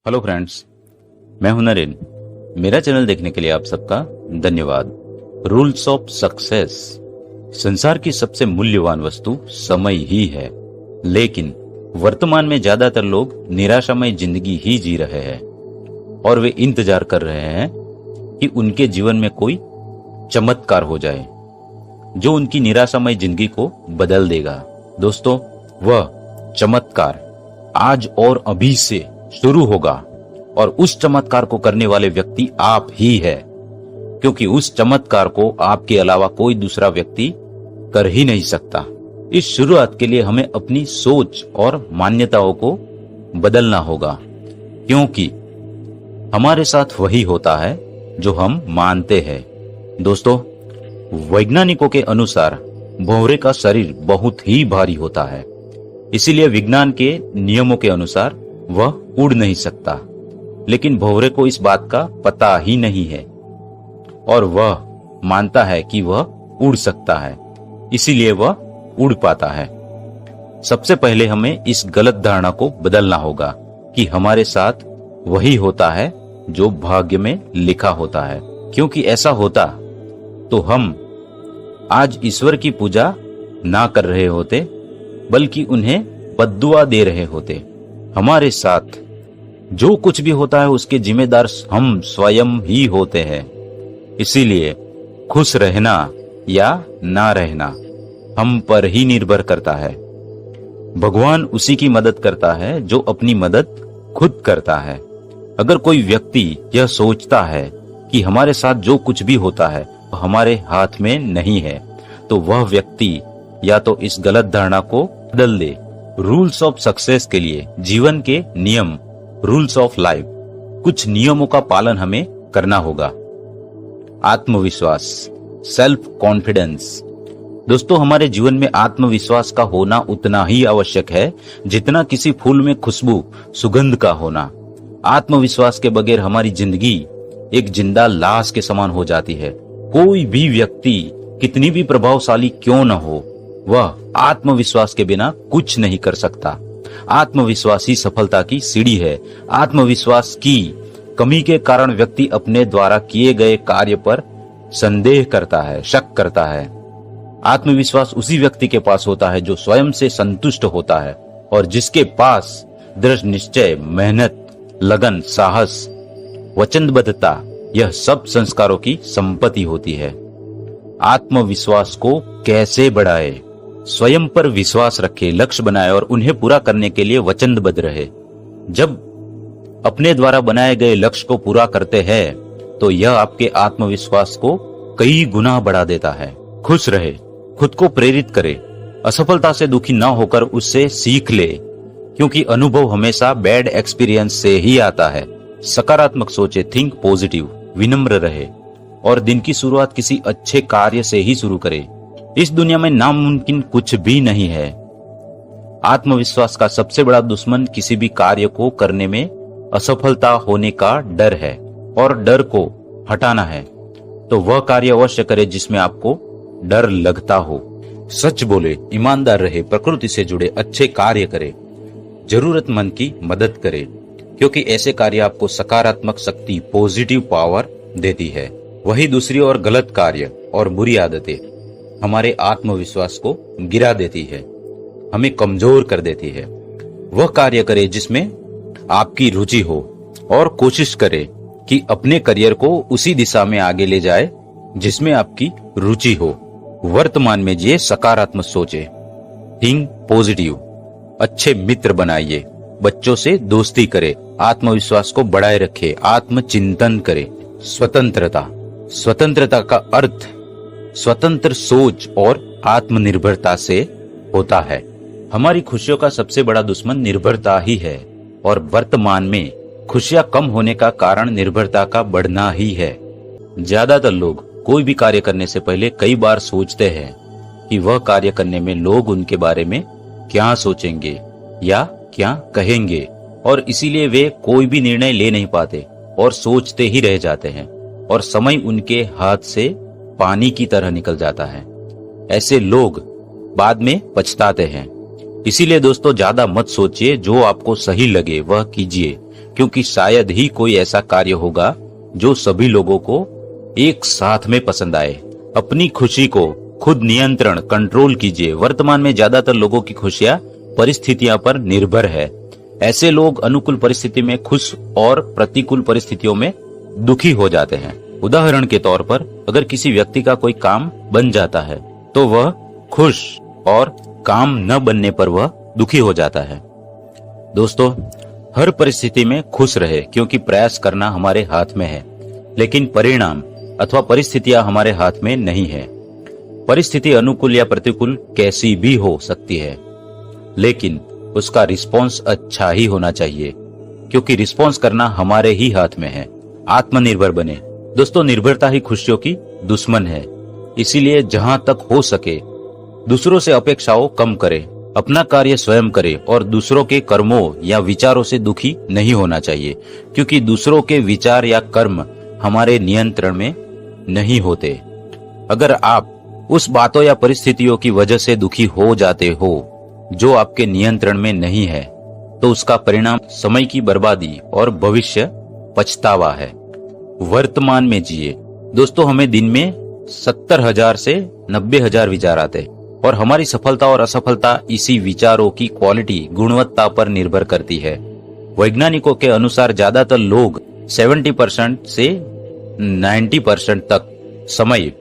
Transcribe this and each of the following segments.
Hello friends, मैं हूं नरेन। मेरा चैनल देखने के लिए आप सबका धन्यवाद। Rules of success. संसार की सबसे मूल्यवान वस्तु समय ही है, लेकिन वर्तमान में ज्यादातर लोग निराशामय जिंदगी ही जी रहे हैं और वे इंतजार कर रहे हैं कि उनके जीवन में कोई चमत्कार हो जाए जो उनकी निराशामय जिंदगी को बदल देगा। दोस्तों, वह चमत्कार आज और अभी से शुरू होगा और उस चमत्कार को करने वाले व्यक्ति आप ही है, क्योंकि उस चमत्कार को आपके अलावा कोई दूसरा व्यक्ति कर ही नहीं सकता। इस शुरुआत के लिए हमें अपनी सोच और मान्यताओं को बदलना होगा, क्योंकि हमारे साथ वही होता है जो हम मानते हैं। दोस्तों, वैज्ञानिकों के अनुसार भंवरे का शरीर बहुत ही भारी होता है, इसीलिए विज्ञान के नियमों के अनुसार वह उड़ नहीं सकता। लेकिन भंवरे को इस बात का पता ही नहीं है और वह मानता है कि वह उड़ सकता है, इसीलिए वह उड़ पाता है। सबसे पहले हमें इस गलत धारणा को बदलना होगा कि हमारे साथ वही होता है जो भाग्य में लिखा होता है, क्योंकि ऐसा होता तो हम आज ईश्वर की पूजा ना कर रहे होते, बल्कि उन्हें बद्दुआ दे रहे होते। हमारे साथ जो कुछ भी होता है उसके जिम्मेदार हम स्वयं ही होते हैं, इसीलिए खुश रहना या ना रहना हम पर ही निर्भर करता है। भगवान उसी की मदद करता है जो अपनी मदद खुद करता है। अगर कोई व्यक्ति यह सोचता है कि हमारे साथ जो कुछ भी होता है वो हमारे हाथ में नहीं है, तो वह व्यक्ति या तो इस गलत धारणा को बदल दे। रूल्स ऑफ सक्सेस के लिए जीवन के नियम, रूल्स ऑफ लाइफ, कुछ नियमों का पालन हमें करना होगा। आत्मविश्वास, सेल्फ कॉन्फिडेंस। दोस्तों, हमारे जीवन में आत्मविश्वास का होना उतना ही आवश्यक है जितना किसी फूल में खुशबू, सुगंध का होना। आत्मविश्वास के बगैर हमारी जिंदगी एक जिंदा लाश के समान हो जाती है। कोई भी व्यक्ति कितनी भी प्रभावशाली क्यों न हो, वह आत्मविश्वास के बिना कुछ नहीं कर सकता। आत्मविश्वास ही सफलता की सीढ़ी है। आत्मविश्वास की कमी के कारण व्यक्ति अपने द्वारा किए गए कार्य पर संदेह करता है, शक करता है। आत्मविश्वास उसी व्यक्ति के पास होता है जो स्वयं से संतुष्ट होता है और जिसके पास दृढ़ निश्चय, मेहनत, लगन, साहस, वचनबद्धता, यह सब संस्कारों की संपत्ति होती है। आत्मविश्वास को कैसे बढ़ाए? स्वयं पर विश्वास रखे, लक्ष्य बनाए और उन्हें पूरा करने के लिए वचनबद्ध रहे। जब अपने द्वारा बनाए गए लक्ष्य को पूरा करते हैं तो यह आपके आत्मविश्वास को कई गुना बढ़ा देता है। खुश रहे, खुद को प्रेरित करे, असफलता से दुखी न होकर उससे सीख ले, क्योंकि अनुभव हमेशा बैड एक्सपीरियंस से ही आता है। सकारात्मक सोचे, थिंक पॉजिटिव, विनम्र रहे और दिन की शुरुआत किसी अच्छे कार्य से ही शुरू करे। इस दुनिया में नामुमकिन कुछ भी नहीं है। आत्मविश्वास का सबसे बड़ा दुश्मन किसी भी कार्य को करने में असफलता होने का डर है, और डर को हटाना है तो वह कार्य अवश्य करे जिसमें आपको डर लगता हो। सच बोले, ईमानदार रहे, प्रकृति से जुड़े अच्छे कार्य करे, जरूरतमंद की मदद करे, क्योंकि ऐसे कार्य आपको सकारात्मक शक्ति, पॉजिटिव पावर देती है। वही दूसरी और गलत कार्य और बुरी आदतें हमारे आत्मविश्वास को गिरा देती है, हमें कमजोर कर देती है। वह कार्य करे जिसमें आपकी रुचि हो और कोशिश करे कि अपने करियर को उसी दिशा में आगे ले जाए जिसमें आपकी रुचि हो। वर्तमान में जिए, सकारात्मक सोचे, थिंक पॉजिटिव, अच्छे मित्र बनाइए, बच्चों से दोस्ती करे, आत्मविश्वास को बढ़ाए रखे, आत्मचिंतन करे। स्वतंत्रता, स्वतंत्रता का अर्थ स्वतंत्र सोच और आत्मनिर्भरता से होता है। हमारी खुशियों का सबसे बड़ा दुश्मन निर्भरता ही है, और वर्तमान में खुशियां कम होने का कारण निर्भरता का बढ़ना ही है। ज्यादातर लोग कोई भी कार्य करने से पहले कई बार सोचते हैं कि वह कार्य करने में लोग उनके बारे में क्या सोचेंगे या क्या कहेंगे, और इसीलिए वे कोई भी निर्णय ले नहीं पाते और सोचते ही रह जाते हैं और समय उनके हाथ से पानी की तरह निकल जाता है। ऐसे लोग बाद में पछताते हैं। इसीलिए दोस्तों ज्यादा मत सोचिए, जो आपको सही लगे वह कीजिए, क्योंकि शायद ही कोई ऐसा कार्य होगा जो सभी लोगों को एक साथ में पसंद आए। अपनी खुशी को खुद नियंत्रण कंट्रोल कीजिए। वर्तमान में ज्यादातर लोगों की खुशियां परिस्थितियों पर निर्भर है। ऐसे लोग अनुकूल परिस्थिति में खुश और प्रतिकूल परिस्थितियों में दुखी हो जाते हैं। उदाहरण के तौर पर अगर किसी व्यक्ति का कोई काम बन जाता है तो वह खुश, और काम न बनने पर वह दुखी हो जाता है। दोस्तों, हर परिस्थिति में खुश रहे, क्योंकि प्रयास करना हमारे हाथ में है, लेकिन परिणाम अथवा परिस्थितियां हमारे हाथ में नहीं है। परिस्थिति अनुकूल या प्रतिकूल कैसी भी हो सकती है, लेकिन उसका रिस्पॉन्स अच्छा ही होना चाहिए, क्योंकि रिस्पॉन्स करना हमारे ही हाथ में है। आत्मनिर्भर बने। दोस्तों, निर्भरता ही खुशियों की दुश्मन है। इसीलिए जहां तक हो सके दूसरों से अपेक्षाओं कम करें, अपना कार्य स्वयं करें और दूसरों के कर्मों या विचारों से दुखी नहीं होना चाहिए, क्योंकि दूसरों के विचार या कर्म हमारे नियंत्रण में नहीं होते। अगर आप उस बातों या परिस्थितियों की वजह से दुखी हो जाते हो जो आपके नियंत्रण में नहीं है, तो उसका परिणाम समय की बर्बादी और भविष्य पछतावा है। वर्तमान में जिए। दोस्तों, हमें दिन में 70,000 से 90,000 विचार आते हैं, और हमारी सफलता और असफलता इसी विचारों की क्वालिटी, गुणवत्ता पर निर्भर करती है। वैज्ञानिकों के अनुसार ज्यादातर लोग 70% से 90% तक समय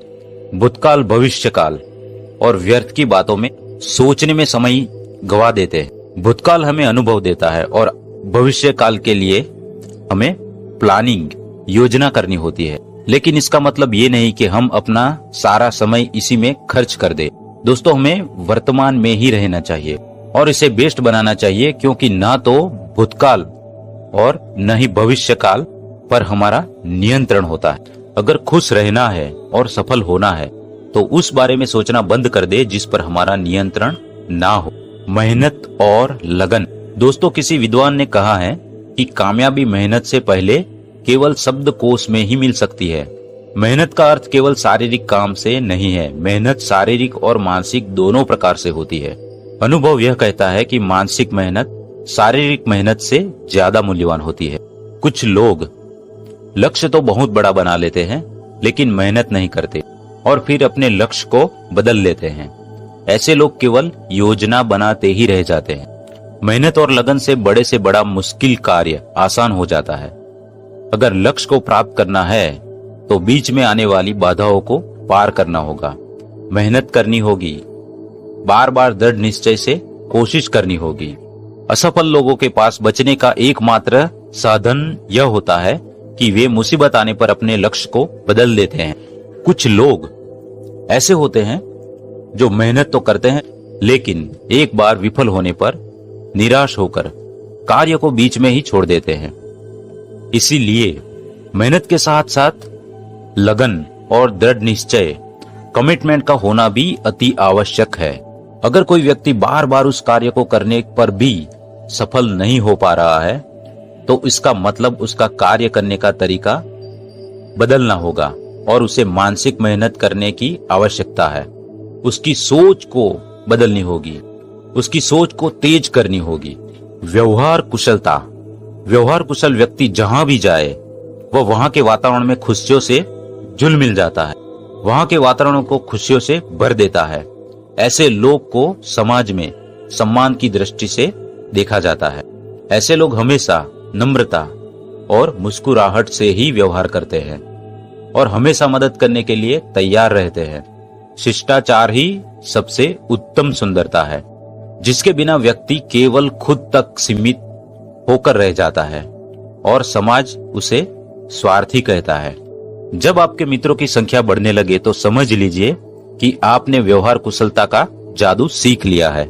भूतकाल, भविष्यकाल और व्यर्थ की बातों में सोचने में समय गवा देते हैं। भूतकाल हमें अनुभव देता है और भविष्य काल के लिए हमें प्लानिंग, योजना करनी होती है। लेकिन इसका मतलब ये नहीं कि हम अपना सारा समय इसी में खर्च कर दे। दोस्तों, हमें वर्तमान में ही रहना चाहिए और इसे बेस्ट बनाना चाहिए, क्योंकि ना तो भूतकाल और न ही भविष्य काल पर हमारा नियंत्रण होता है। अगर खुश रहना है और सफल होना है तो उस बारे में सोचना बंद कर दे जिस पर हमारा नियंत्रण ना हो। मेहनत और लगन। दोस्तों, किसी विद्वान ने कहा है कि कामयाबी मेहनत से पहले केवल शब्दकोश में ही मिल सकती है। मेहनत का अर्थ केवल शारीरिक काम से नहीं है। मेहनत शारीरिक और मानसिक दोनों प्रकार से होती है। अनुभव यह कहता है कि मानसिक मेहनत शारीरिक मेहनत से ज्यादा मूल्यवान होती है। कुछ लोग लक्ष्य तो बहुत बड़ा बना लेते हैं, लेकिन मेहनत नहीं करते और फिर अपने लक्ष्य को बदल लेते हैं। ऐसे लोग केवल योजना बनाते ही रह जाते हैं। मेहनत और लगन से बड़ा मुश्किल कार्य आसान हो जाता है। अगर लक्ष्य को प्राप्त करना है तो बीच में आने वाली बाधाओं को पार करना होगा, मेहनत करनी होगी, बार बार दृढ़ निश्चय से कोशिश करनी होगी। असफल लोगों के पास बचने का एकमात्र साधन यह होता है कि वे मुसीबत आने पर अपने लक्ष्य को बदल देते हैं। कुछ लोग ऐसे होते हैं जो मेहनत तो करते हैं, लेकिन एक बार विफल होने पर निराश होकर कार्य को बीच में ही छोड़ देते हैं। इसीलिए मेहनत के साथ साथ लगन और दृढ़ निश्चय, कमिटमेंट का होना भी अति आवश्यक है। अगर कोई व्यक्ति बार बार उस कार्य को करने पर भी सफल नहीं हो पा रहा है, तो इसका मतलब उसका कार्य करने का तरीका बदलना होगा और उसे मानसिक मेहनत करने की आवश्यकता है। उसकी सोच को बदलनी होगी, उसकी सोच को तेज करनी होगी। व्यवहार कुशलता। व्यवहार कुशल व्यक्ति जहां भी जाए वह वहां के वातावरण में खुशियों से जुल मिल जाता है, वहां के वातावरण को खुशियों से भर देता है। ऐसे लोग को समाज में सम्मान की दृष्टि से देखा जाता है। ऐसे लोग हमेशा नम्रता और मुस्कुराहट से ही व्यवहार करते हैं और हमेशा मदद करने के लिए तैयार रहते हैं। शिष्टाचार ही सबसे उत्तम सुंदरता है, जिसके बिना व्यक्ति केवल खुद तक सीमित होकर रह जाता है और समाज उसे स्वार्थी कहता है। जब आपके मित्रों की संख्या बढ़ने लगे तो समझ लीजिए कि आपने व्यवहार कुशलता का जादू सीख लिया है।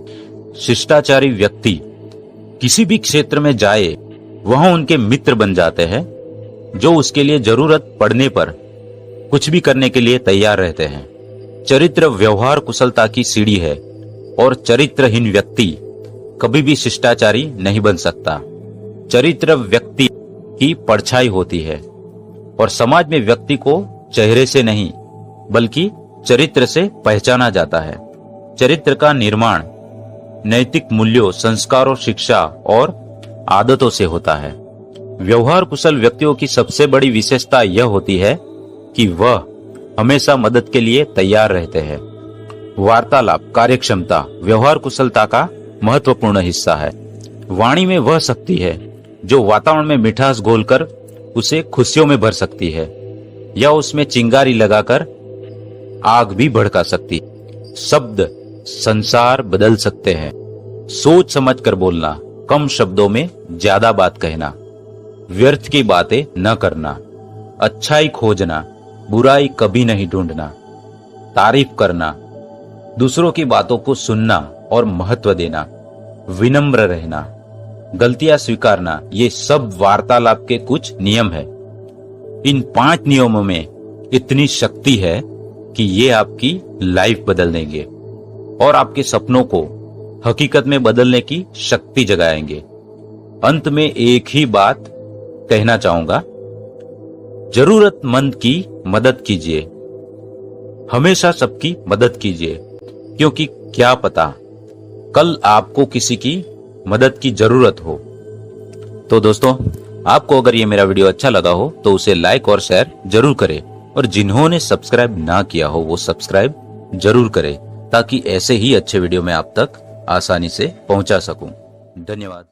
शिष्टाचारी व्यक्ति किसी भी क्षेत्र में जाए वहां उनके मित्र बन जाते हैं, जो उसके लिए जरूरत पड़ने पर कुछ भी करने के लिए तैयार रहते हैं। चरित्र व्यवहार कुशलता की सीढ़ी है और चरित्रहीन व्यक्ति कभी भी शिष्टाचारी नहीं बन सकता। चरित्र व्यक्ति की परछाई होती है और समाज में व्यक्ति को चेहरे से नहीं बल्कि चरित्र से पहचाना जाता है। चरित्र का निर्माण नैतिक मूल्यों, संस्कारों, शिक्षा और आदतों से होता है। व्यवहार कुशल व्यक्तियों की सबसे बड़ी विशेषता यह होती है कि वह हमेशा मदद के लिए तैयार रहते हैं। वार्तालाप, कार्यक्षमता व्यवहार कुशलता का महत्वपूर्ण हिस्सा है। वाणी में वह शक्ति है जो वातावरण में मिठास घोलकर उसे खुशियों में भर सकती है या उसमें चिंगारी लगाकर आग भी भड़का सकती है। शब्द संसार बदल सकते हैं। सोच समझकर बोलना, कम शब्दों में ज्यादा बात कहना, व्यर्थ की बातें न करना, अच्छाई खोजना, बुराई कभी नहीं ढूंढना, तारीफ करना, दूसरों की बातों को सुनना और महत्व देना, विनम्र रहना, गलतियां स्वीकारना, ये सब वार्तालाप के कुछ नियम है। इन 5 नियमों में इतनी शक्ति है कि ये आपकी लाइफ बदल देंगे और आपके सपनों को हकीकत में बदलने की शक्ति जगाएंगे। अंत में एक ही बात कहना चाहूंगा, जरूरतमंद की मदद कीजिए, हमेशा सबकी मदद कीजिए, क्योंकि क्या पता कल आपको किसी की मदद की जरूरत हो। तो दोस्तों, आपको अगर ये मेरा वीडियो अच्छा लगा हो तो उसे लाइक और शेयर जरूर करें, और जिन्होंने सब्सक्राइब ना किया हो वो सब्सक्राइब जरूर करें, ताकि ऐसे ही अच्छे वीडियो मैं आप तक आसानी से पहुंचा सकूं। धन्यवाद।